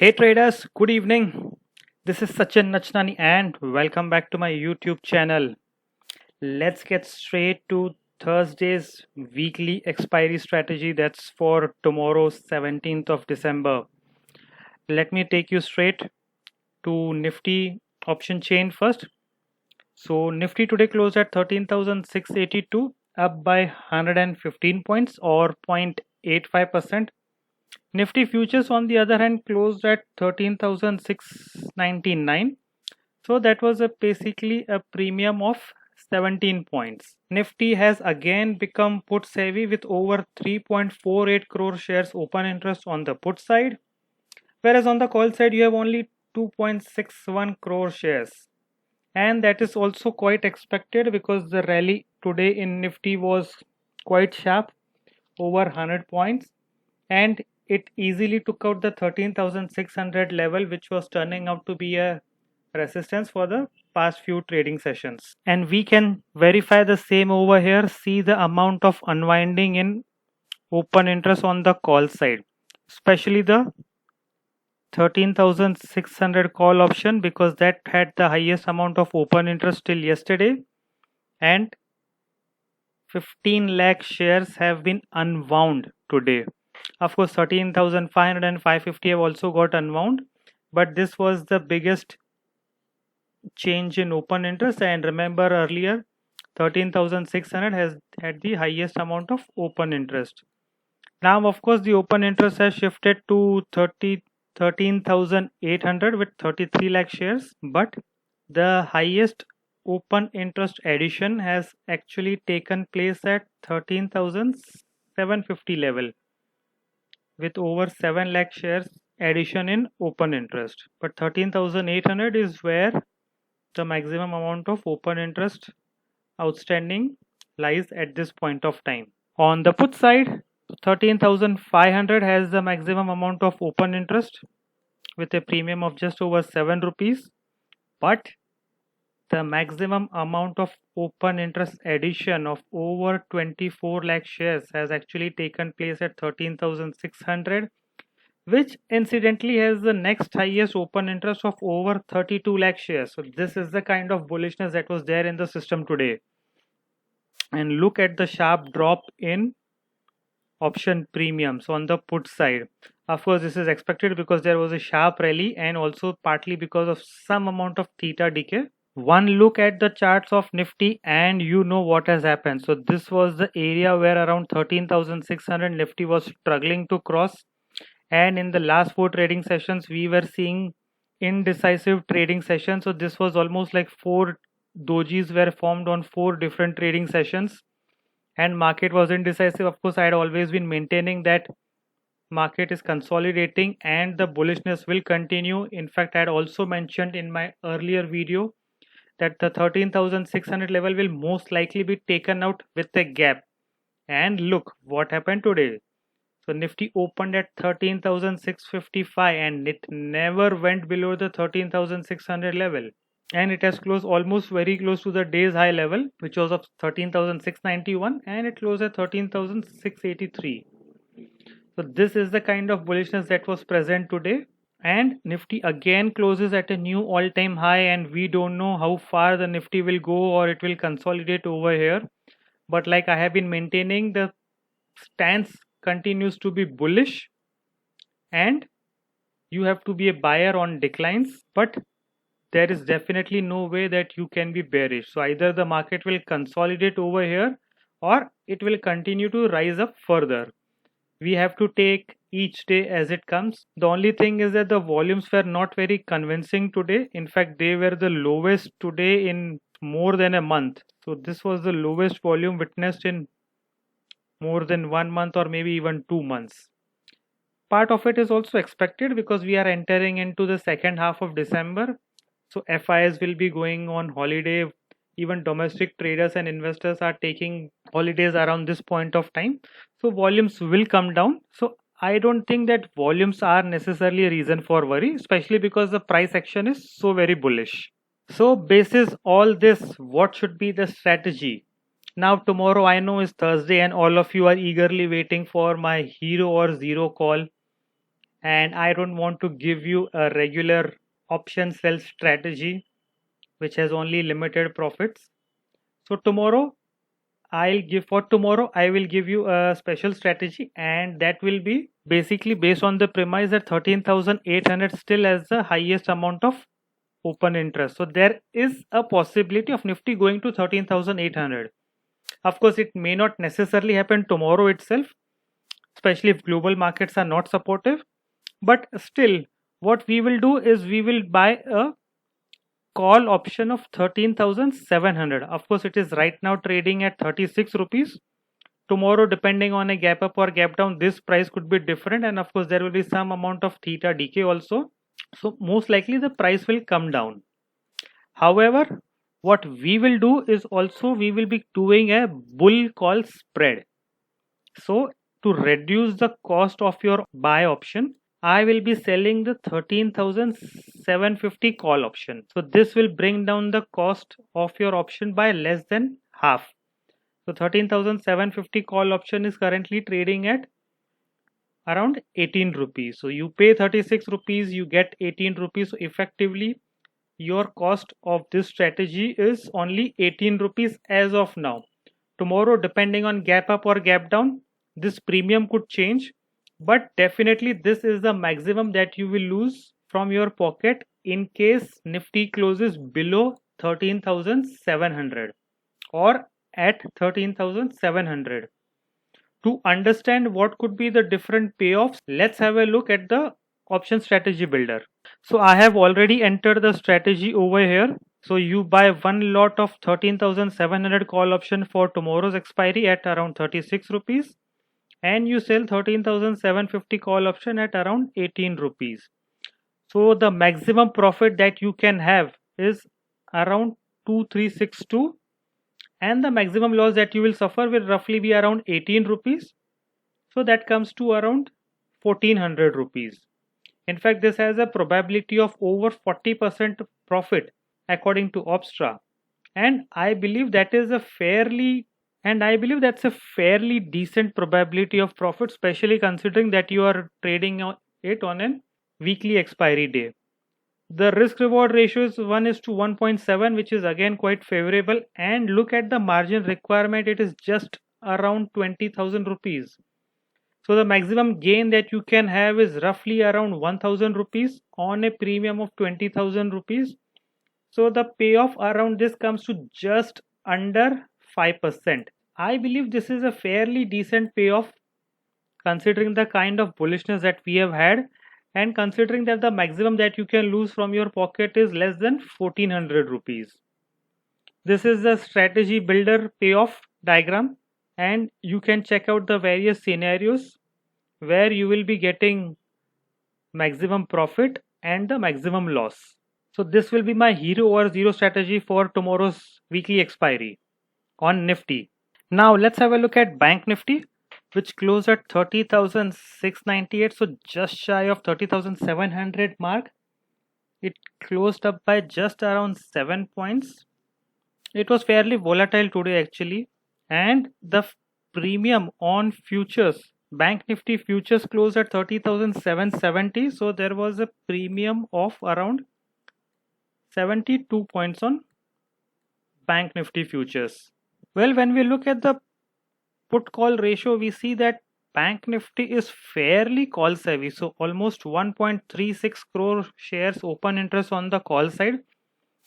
Hey traders, good evening. This is Sachin Nachnani and welcome back to my YouTube channel. Let's get straight to Thursday's weekly expiry strategy that's for tomorrow 17th of December. Let me take you straight to Nifty option chain first. So Nifty today closed at 13,682, up by 115 points or 0.85%. Nifty futures on the other hand closed at 13,699. So that was basically a premium of 17 points. Nifty has again become put savvy with over 3.48 crore shares open interest on the put side, whereas on the call side you have only 2.61 crore shares. And that is also quite expected because the rally today in Nifty was quite sharp, over 100 points, and it easily took out the 13,600 level, which was turning out to be a resistance for the past few trading sessions. And we can verify the same over here. See the amount of unwinding in open interest on the call side, especially the 13,600 call option, because that had the highest amount of open interest till yesterday, and 15 lakh shares have been unwound today. Of course 13,500 and 550 have also got unwound, but this was the biggest change in open interest. And remember earlier 13,600 has had the highest amount of open interest. Now of course the open interest has shifted to 13,800 with 33 lakh shares, but the highest open interest addition has actually taken place at 13,750 level with over 7 lakh shares addition in open interest. But 13,800 is where the maximum amount of open interest outstanding lies at this point of time. On the put side, 13,500 has the maximum amount of open interest with a premium of just over 7 rupees, but the maximum amount of open interest addition of over 24 lakh shares has actually taken place at 13,600, which incidentally has the next highest open interest of over 32 lakh shares. So this is the kind of bullishness that was there in the system today. And look at the sharp drop in option premiums on the put side. Of course this is expected because there was a sharp rally and also partly because of some amount of theta decay. One look at the charts of Nifty and you know what has happened. So this was the area where around 13,600 Nifty was struggling to cross, and in the last 4 trading sessions we were seeing indecisive trading sessions. So this was almost like 4 dojis were formed on 4 different trading sessions and market was indecisive. Of course I had always been maintaining that market is consolidating and the bullishness will continue. In fact I had also mentioned in my earlier video that the 13,600 level will most likely be taken out with a gap. And look what happened today. So Nifty opened at 13,655 and it never went below the 13,600 level, and it has closed almost very close to the day's high level, which was of 13,691, and it closed at 13,683. So this is the kind of bullishness that was present today. And Nifty again closes at a new all-time high, and we don't know how far the Nifty will go or it will consolidate over here. But like I have been maintaining, the stance continues to be bullish and you have to be a buyer on declines, but there is definitely no way that you can be bearish. So either the market will consolidate over here or it will continue to rise up further. We have to take each day as it comes. The only thing is that the volumes were not very convincing today. In fact they were the lowest today in more than a month. So this was the lowest volume witnessed in more than 1 month or maybe even 2 months. Part of it is also expected because we are entering into the second half of December. So FIs will be going on holiday. Even domestic traders and investors are taking holidays around this point of time. So volumes will come down. So I don't think that volumes are necessarily a reason for worry, especially because the price action is so very bullish. So basis all this, what should be the strategy? Now tomorrow I know is Thursday and all of you are eagerly waiting for my hero or zero call. and I don't want to give you a regular option sell strategy which has only limited profits. So tomorrow I will give you a special strategy, and that will be basically based on the premise that 13,800 still has the highest amount of open interest. So there is a possibility of Nifty going to 13,800. Of course, it may not necessarily happen tomorrow itself, especially if global markets are not supportive. But still, what we will do is we will buy a call option of 13,700. Of course, it is right now trading at 36 rupees. Tomorrow, depending on a gap up or gap down, this price could be different, and of course there will be some amount of theta decay also. So most likely the price will come down. However, what we will do is also we will be doing a bull call spread. So to reduce the cost of your buy option, I will be selling the 13,750 call option. So this will bring down the cost of your option by less than half. So 13,750 call option is currently trading at around 18 rupees. So you pay 36 rupees, you get 18 rupees. So effectively, your cost of this strategy is only 18 rupees as of now. Tomorrow, depending on gap up or gap down, this premium could change. But definitely, this is the maximum that you will lose from your pocket in case Nifty closes below 13,700 or at 13,700. To understand what could be the different payoffs, let's have a look at the option strategy builder. So I have already entered the strategy over here. So you buy one lot of 13,700 call option for tomorrow's expiry at around 36 rupees, and you sell 13,750 call option at around 18 rupees. So the maximum profit that you can have is around 2362, and the maximum loss that you will suffer will roughly be around 18 rupees. So that comes to around 1400 rupees. In fact, this has a probability of over 40% profit according to Opstra, and I believe that is a fairly that's a fairly decent probability of profit, especially considering that you are trading it on a weekly expiry day. The risk reward ratio is 1 is to 1.7, which is again quite favorable, and look at the margin requirement, it is just around 20,000 rupees. So the maximum gain that you can have is roughly around 1,000 rupees on a premium of 20,000 rupees. So the payoff around this comes to just under 5%. I believe this is a fairly decent payoff considering the kind of bullishness that we have had, and considering that the maximum that you can lose from your pocket is less than 1400 rupees. This is the strategy builder payoff diagram, and you can check out the various scenarios where you will be getting maximum profit and the maximum loss. So this will be my hero or zero strategy for tomorrow's weekly expiry on Nifty. Now let's have a look at Bank Nifty, which closed at 30,698, so just shy of 30,700 mark. It closed up by just around 7 points. It was fairly volatile today actually, and the premium on futures, Bank Nifty futures closed at 30,770, so there was a premium of around 72 points on Bank Nifty futures. Well, when we look at the put call ratio, we see that Bank Nifty is fairly call savvy. So almost 1.36 crore shares open interest on the call side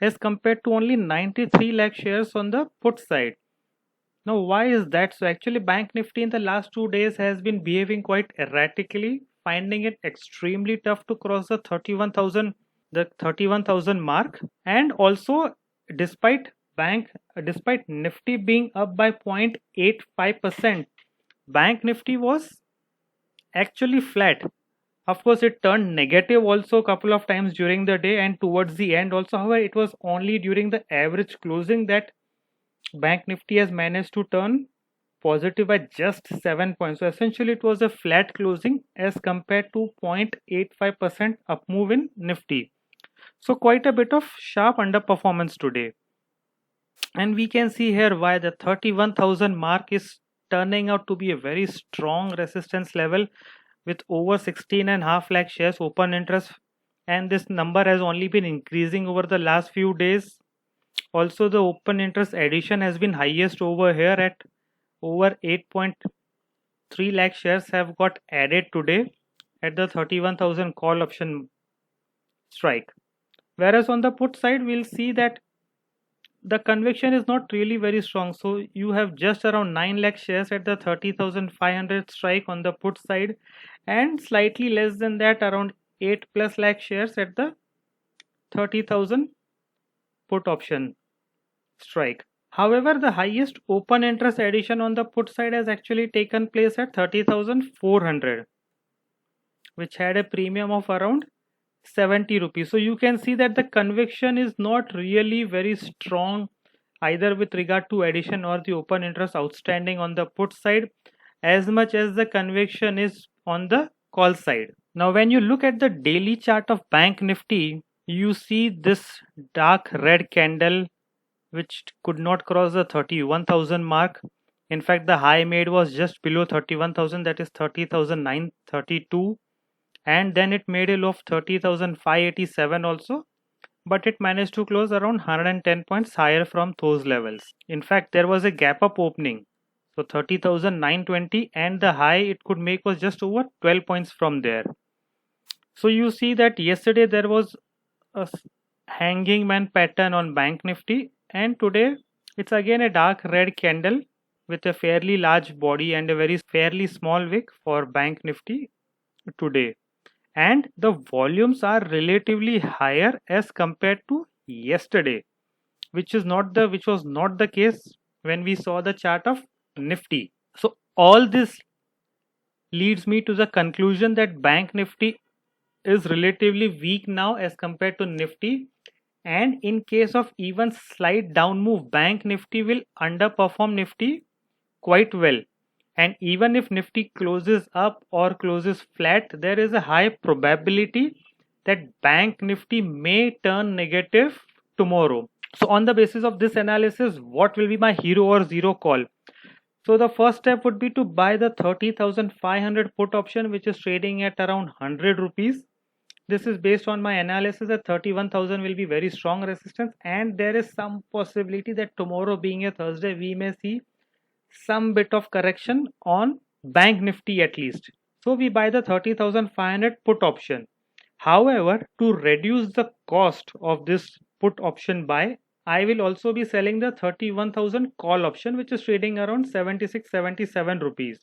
as compared to only 93 lakh shares on the put side. Now why is that? So actually Bank Nifty in the last 2 days has been behaving quite erratically, finding it extremely tough to cross the 31,000 mark, and also despite Nifty being up by 0.85%, Bank Nifty was actually flat. Of course, it turned negative also a couple of times during the day and towards the end also. However, it was only during the average closing that Bank Nifty has managed to turn positive by just 7 points. So essentially, it was a flat closing as compared to 0.85% up move in Nifty. So quite a bit of sharp underperformance today. And we can see here why the 31,000 mark is turning out to be a very strong resistance level, with over 16.5 lakh shares open interest, and this number has only been increasing over the last few days. Also, the open interest addition has been highest over here at over 8.3 lakh shares have got added today at the 31,000 call option strike. Whereas on the put side, we'll see that the conviction is not really very strong. So you have just around 9 lakh shares at the 30,500 strike on the put side, and slightly less than that, around 8 plus lakh shares at the 30,000 put option strike. However, the highest open interest addition on the put side has actually taken place at 30,400, which had a premium of around 70 rupees. So you can see that the conviction is not really very strong either with regard to addition or the open interest outstanding on the put side, as much as the conviction is on the call side. Now when you look at the daily chart of Bank Nifty, you see this dark red candle which could not cross the 31,000 mark. In fact, the high made was just below 31,000, that is 30,932, and then it made a low of 30,587 also, but it managed to close around 110 points higher from those levels. In fact, there was a gap up opening, so 30,920, and the high it could make was just over 12 points from there. So you see that yesterday there was a hanging man pattern on Bank Nifty, and today it's again a dark red candle with a fairly large body and a very fairly small wick for Bank Nifty today, and the volumes are relatively higher as compared to yesterday, which was not the case when we saw the chart of Nifty. So all this leads me to the conclusion that Bank Nifty is relatively weak now as compared to Nifty, and in case of even slight down move, Bank Nifty will underperform Nifty quite well. And even if Nifty closes up or closes flat, there is a high probability that Bank Nifty may turn negative tomorrow. So on the basis of this analysis, what will be my hero or zero call? So the first step would be to buy the 30,500 put option, which is trading at around 100 rupees. This is based on my analysis that 31,000 will be very strong resistance, and there is some possibility that tomorrow being a Thursday, we may see some bit of correction on Bank Nifty at least. So we buy the 30,500 put option. However, to reduce the cost of this put option buy, I will also be selling the 31,000 call option, which is trading around 76-77 rupees.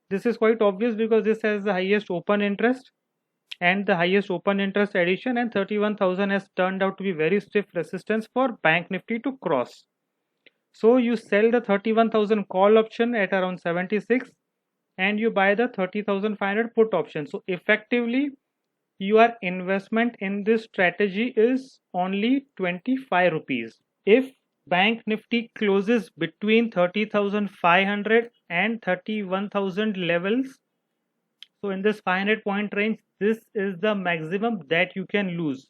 This is quite obvious because this has the highest open interest and the highest open interest addition, and 31,000 has turned out to be very stiff resistance for Bank Nifty to cross. So you sell the 31,000 call option at around 76 and you buy the 30,500 put option. So effectively your investment in this strategy is only 25 rupees. If Bank Nifty closes between 30,500 and 31,000 levels, so in this 500 point range, this is the maximum that you can lose.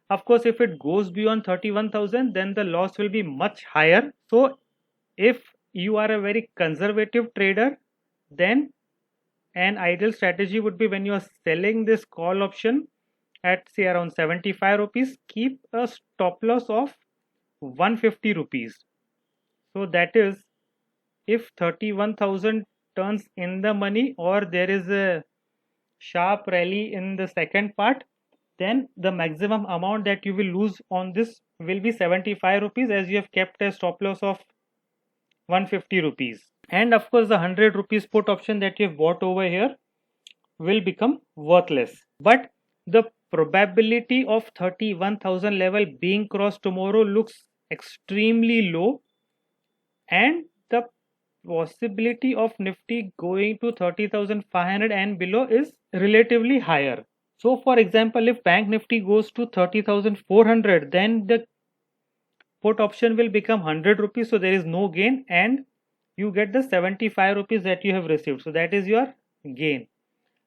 Of course, if it goes beyond 31,000, then the loss will be much higher. So if you are a very conservative trader, then an ideal strategy would be, when you are selling this call option at say around 75 rupees, keep a stop loss of 150 rupees. So that is, if 31,000 turns in the money or there is a sharp rally in the second part, then the maximum amount that you will lose on this will be 75 rupees, as you have kept a stop loss of 150 rupees. And of course the 100 rupees put option that you have bought over here will become worthless. But the probability of 31,000 level being crossed tomorrow looks extremely low, and the possibility of Nifty going to 30,500 and below is relatively higher. So for example, if Bank Nifty goes to 30,400, then the put option will become 100 rupees, so there is no gain, and you get the 75 rupees that you have received, so that is your gain.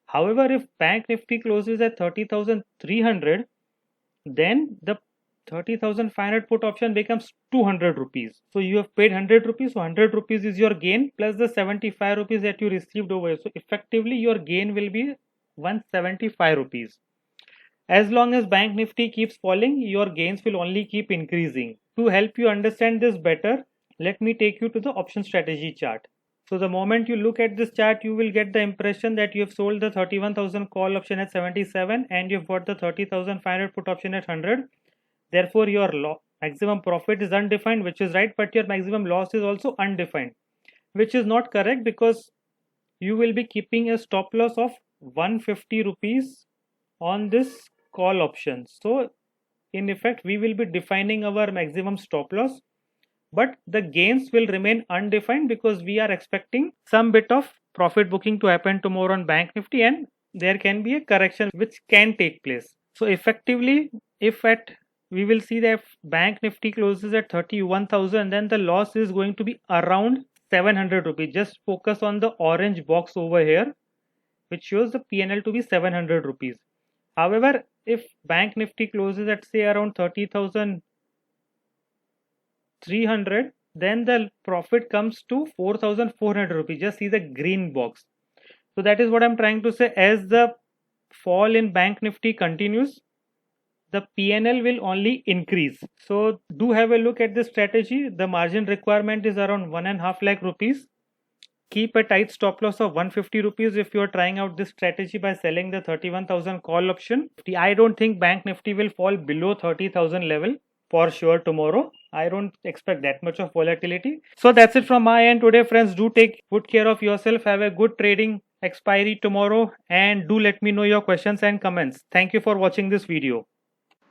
However, if Bank Nifty closes at 30,300, then the 30,500 put option becomes 200 rupees. So you have paid 100 rupees. So 100 rupees is your gain plus the 75 rupees that you received over here. So effectively your gain will be 175 rupees. As long as Bank Nifty keeps falling, your gains will only keep increasing. To help you understand this better, let me take you to the option strategy chart. So the moment you look at this chart, you will get the impression that you have sold the 31,000 call option at 77 and you've got the 30,500 put option at 100. Therefore, your maximum profit is undefined, which is right, but your maximum loss is also undefined, which is not correct because you will be keeping a stop loss of 150 rupees on this call option. So in effect, we will be defining our maximum stop loss, but the gains will remain undefined because we are expecting some bit of profit booking to happen tomorrow on Bank Nifty and there can be a correction which can take place. So effectively, if at we will see that if Bank Nifty closes at 31,000, then the loss is going to be around 700 rupees. Just focus on the orange box over here, which shows the PNL to be 700 rupees. However, if Bank Nifty closes at say around 30,300, then the profit comes to 4,400 rupees. Just see the green box. So that is what I'm trying to say. As the fall in Bank Nifty continues, the PNL will only increase. So do have a look at this strategy. The margin requirement is around 1.5 lakh rupees. Keep a tight stop loss of 150 rupees if you are trying out this strategy by selling the 31,000 call option. I don't think Bank Nifty will fall below 30,000 level for sure tomorrow. I don't expect that much of volatility. So that's it from my end today, friends. Do take good care of yourself. Have a good trading expiry tomorrow and do let me know your questions and comments. Thank you for watching this video.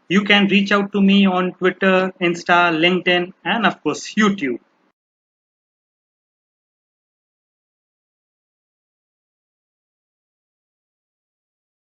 You can reach out to me on Twitter, Insta, LinkedIn, and of course, YouTube.